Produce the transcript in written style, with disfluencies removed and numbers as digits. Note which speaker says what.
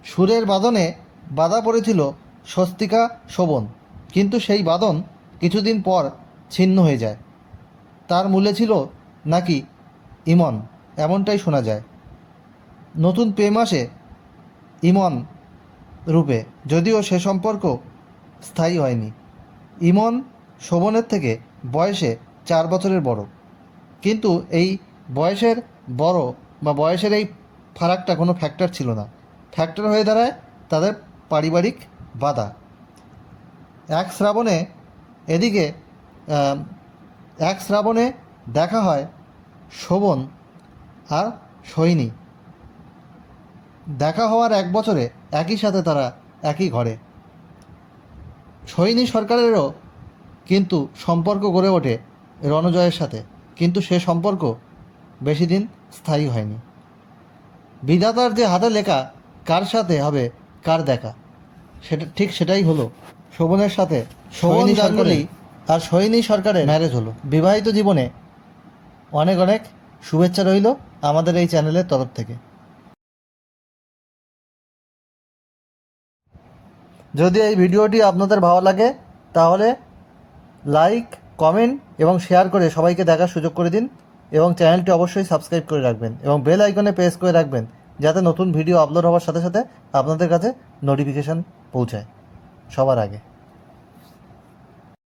Speaker 1: সুরের বাদনে বাধা পড়েছিল স্বস্তিকা শোভন, কিন্তু সেই বাদন কিছুদিন পর ছিন্ন হয়ে যায়। তার মূলে ছিল নাকি ইমন, এমনটাই শোনা যায়। নতুন প্রেম আসে ইমন রূপে, যদিও সে সম্পর্ক স্থায়ী হয়নি। ইমন শোভনের থেকে বয়সে 4 বছরের বড়, কিন্তু এই বয়সের বড় বা বয়সের এই ফারাকটা কোনো ফ্যাক্টর ছিল না। ফ্যাক্টর হয়ে দাঁড়ায় তাদের পারিবারিক বাধা। এক শ্রাবণে এদিকে এক শ্রাবণে দেখা হয় শোভন আর সোহিনী। দেখা হওয়ার 1 বছরে একই সাথে তারা একই ঘরে। সোহিনী সরকারেরও কিন্তু সম্পর্ক গড়ে ওঠে রণজয়ের সাথে, কিন্তু সে সম্পর্ক বেশি দিন স্থায়ী হয়নি। বিধাতার যে হাতে লেখা কার সাথে হবে কার দেখা, সেটাই হলো শোভনের সাথে সোহিনী সরকারের আর সোহিনী সরকারের ম্যারেজ হলো। বিবাহিত জীবনে অনেক অনেক শুভেচ্ছা রইল আমাদের এই চ্যানেলের তরফ থেকে। যদি এই ভিডিওটি আপনাদের ভালো লাগে তাহলে লাইক, কমেন্ট এবং শেয়ার করে সবাইকে দেখার সুযোগ করে দিন, এবং চ্যানেলটি অবশ্যই সাবস্ক্রাইব করে রাখবেন এবং বেল আইকনে প্রেস করে রাখবেন, যাতে নতুন ভিডিও আপলোড হওয়ার সাথে সাথে আপনাদের কাছে নোটিফিকেশান পৌঁছায় সবার আগে।